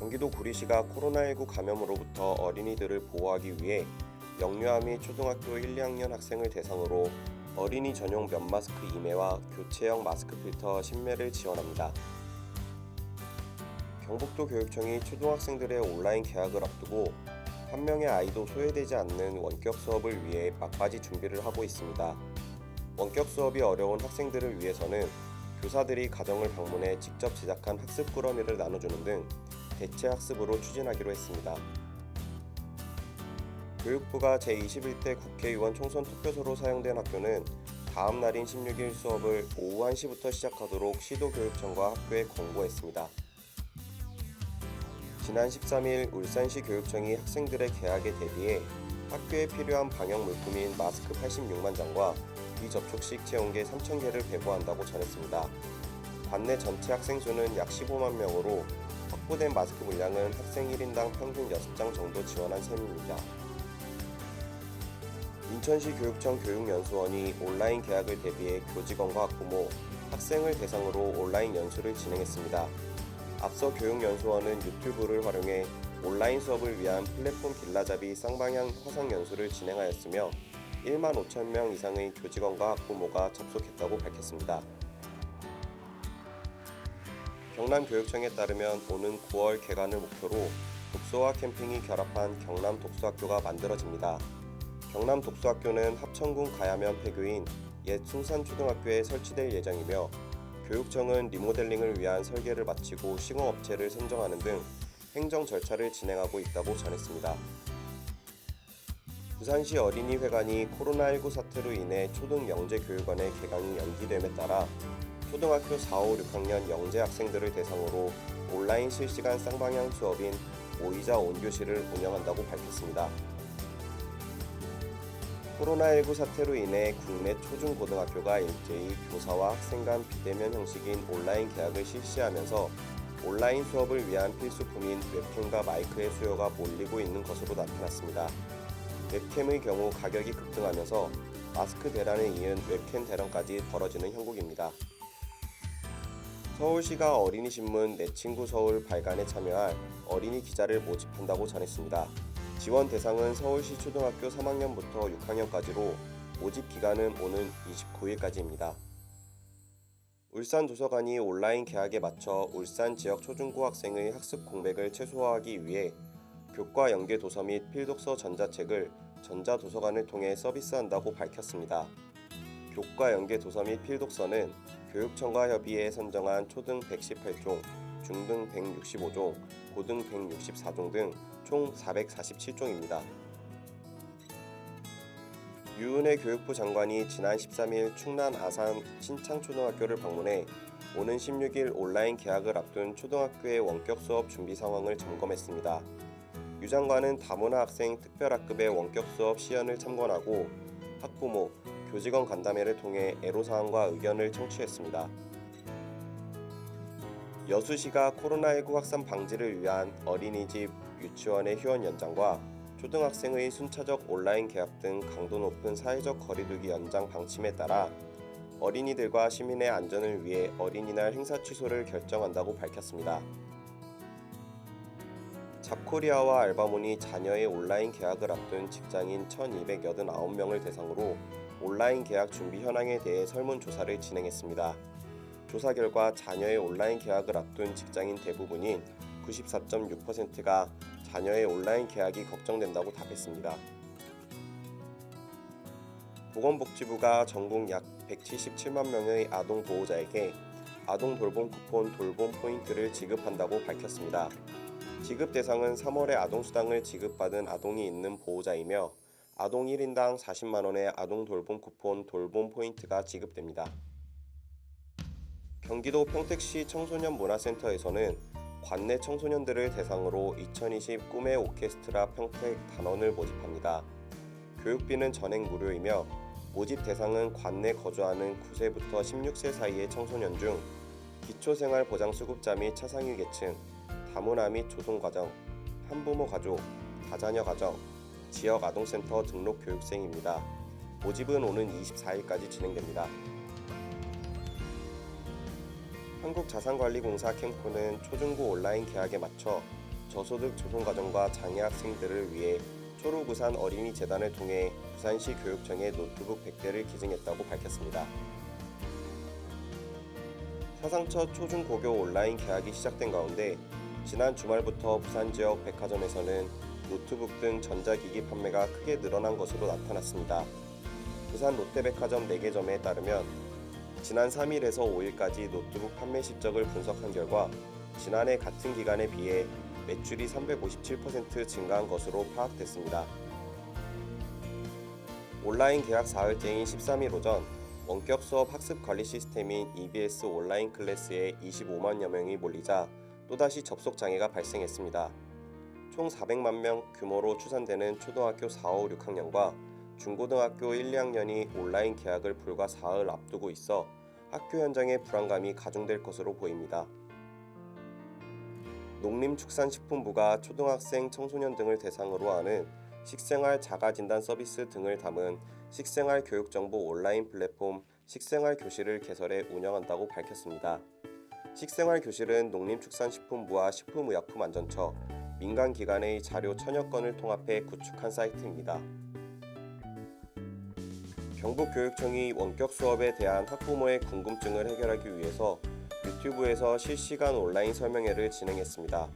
경기도 구리시가 코로나19 감염으로부터 어린이들을 보호하기 위해 영유아 및 초등학교 1, 2학년 학생을 대상으로 어린이 전용 면 마스크 2매와 교체형 마스크 필터 10매를 지원합니다. 경북도 교육청이 초등학생들의 온라인 개학을 앞두고 한 명의 아이도 소외되지 않는 원격 수업을 위해 막바지 준비를 하고 있습니다. 원격 수업이 어려운 학생들을 위해서는 교사들이 가정을 방문해 직접 제작한 학습 꾸러미를 나눠주는 등 대체 학습으로 추진하기로 했습니다. 교육부가 제21대 국회의원 총선 투표소로 사용된 학교는 다음 날인 16일 수업을 오후 1시부터 시작하도록 시도교육청과 학교에 권고했습니다. 지난 13일 울산시 교육청이 학생들의 개학에 대비해 학교에 필요한 방역 물품인 마스크 86만 장과 비접촉식 체온계 3,000개를 배부한다고 전했습니다. 관내 전체 학생 수는 약 15만 명으로 확보된 마스크 물량은 학생 1인당 평균 6장 정도 지원한 셈입니다. 인천시 교육청 교육연수원이 온라인 개학을 대비해 교직원과 학부모, 학생을 대상으로 온라인 연수를 진행했습니다. 앞서 교육연수원은 유튜브를 활용해 온라인 수업을 위한 플랫폼 길라잡이 쌍방향 화상 연수를 진행하였으며 1만 5천 명 이상의 교직원과 학부모가 접속했다고 밝혔습니다. 경남교육청에 따르면 오는 9월 개관을 목표로 독서와 캠핑이 결합한 경남독서학교가 만들어집니다. 경남독서학교는 합천군 가야면 폐교인 옛 숭산초등학교에 설치될 예정이며 교육청은 리모델링을 위한 설계를 마치고 시공업체를 선정하는 등 행정 절차를 진행하고 있다고 전했습니다. 부산시 어린이회관이 코로나19 사태로 인해 초등 영재교육원의 개강이 연기됨에 따라 초등학교 4, 5, 6학년 영재 학생들을 대상으로 온라인 실시간 쌍방향 수업인 오이자 온교실을 운영한다고 밝혔습니다. 코로나19 사태로 인해 국내 초중고등학교가 일제히 교사와 학생 간 비대면 형식인 온라인 개학을 실시하면서 온라인 수업을 위한 필수품인 웹캠과 마이크의 수요가 몰리고 있는 것으로 나타났습니다. 웹캠의 경우 가격이 급등하면서 마스크 대란에 이은 웹캠 대란까지 벌어지는 형국입니다. 서울시가 어린이신문 내 친구 서울 발간에 참여할 어린이 기자를 모집한다고 전했습니다. 지원 대상은 서울시 초등학교 3학년부터 6학년까지로 모집 기간은 오는 29일까지입니다. 울산 도서관이 온라인 개학에 맞춰 울산 지역 초중고 학생의 학습 공백을 최소화하기 위해 교과 연계 도서 및 필독서 전자책을 전자도서관을 통해 서비스한다고 밝혔습니다. 교과 연계 도서 및 필독서는 교육청과 협의해 선정한 초등 118종, 중등 165종, 고등 164종 등 총 447종입니다. 유은혜 교육부 장관이 지난 13일 충남 아산 신창초등학교를 방문해 오는 16일 온라인 개학을 앞둔 초등학교의 원격 수업 준비 상황을 점검했습니다. 유 장관은 다문화 학생 특별학급의 원격 수업 시연을 참관하고 학부모, 교직원 간담회를 통해 애로사항과 의견을 청취했습니다. 여수시가 코로나19 확산 방지를 위한 어린이집, 유치원의 휴원 연장과 초등학생의 순차적 온라인 개학 등 강도 높은 사회적 거리두기 연장 방침에 따라 어린이들과 시민의 안전을 위해 어린이날 행사 취소를 결정한다고 밝혔습니다. 잡코리아와 알바몬이 자녀의 온라인 개학을 앞둔 직장인 1,289명을 대상으로 온라인 개학 준비 현황에 대해 설문조사를 진행했습니다. 조사 결과 자녀의 온라인 개학을 앞둔 직장인 대부분인 94.6%가 자녀의 온라인 개학이 걱정된다고 답했습니다. 보건복지부가 전국 약 177만 명의 아동 보호자에게 아동 돌봄 쿠폰 돌봄 포인트를 지급한다고 밝혔습니다. 지급 대상은 3월에 아동수당을 지급받은 아동이 있는 보호자이며 아동 1인당 40만 원의 아동 돌봄 쿠폰 돌봄 포인트가 지급됩니다. 경기도 평택시 청소년 문화센터에서는 관내 청소년들을 대상으로 2020 꿈의 오케스트라 평택 단원을 모집합니다. 교육비는 전액 무료이며 모집 대상은 관내 거주하는 9세부터 16세 사이의 청소년 중 기초생활보장수급자 및 차상위 계층, 다문화 및 조성가정, 한부모 가족, 다자녀 가정, 지역아동센터 등록 교육생입니다. 모집은 오는 24일까지 진행됩니다. 한국자산관리공사 캠코는 초중고 온라인 개학에 맞춰 저소득 조선가정과 장애 학생들을 위해 초록우산 어린이재단을 통해 부산시 교육청에 노트북 100대를 기증했다고 밝혔습니다. 사상 첫 초중고교 온라인 개학이 시작된 가운데 지난 주말부터 부산 지역 백화점에서는 노트북 등 전자기기 판매가 크게 늘어난 것으로 나타났습니다. 부산 롯데백화점 4개점에 따르면 지난 3일에서 5일까지 노트북 판매 실적을 분석한 결과 지난해 같은 기간에 비해 매출이 357% 증가한 것으로 파악됐습니다. 온라인 개학 사흘째인 13일 오전 원격 수업 학습 관리 시스템인 EBS 온라인 클래스에 25만여 명이 몰리자 또다시 접속 장애가 발생했습니다. 총 400만 명 규모로 추산되는 초등학교 4, 5, 6학년과 중고등학교 1, 2학년이 온라인 개학을 불과 사흘 앞두고 있어 학교 현장의 불안감이 가중될 것으로 보입니다. 농림축산식품부가 초등학생, 청소년 등을 대상으로 하는 식생활 자가진단 서비스 등을 담은 식생활 교육정보 온라인 플랫폼 식생활교실을 개설해 운영한다고 밝혔습니다. 식생활교실은 농림축산식품부와 식품의약품안전처, 민간기관의 자료 1000여 건을 통합해 구축한 사이트입니다. 경북교육청이 원격 수업에 대한 학부모의 궁금증을 해결하기 위해서 유튜브에서 실시간 온라인 설명회를 진행했습니다.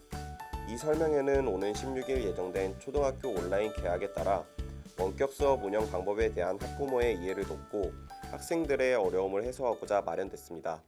이 설명회는 오는 16일 예정된 초등학교 온라인 개학에 따라 원격 수업 운영 방법에 대한 학부모의 이해를 돕고 학생들의 어려움을 해소하고자 마련됐습니다.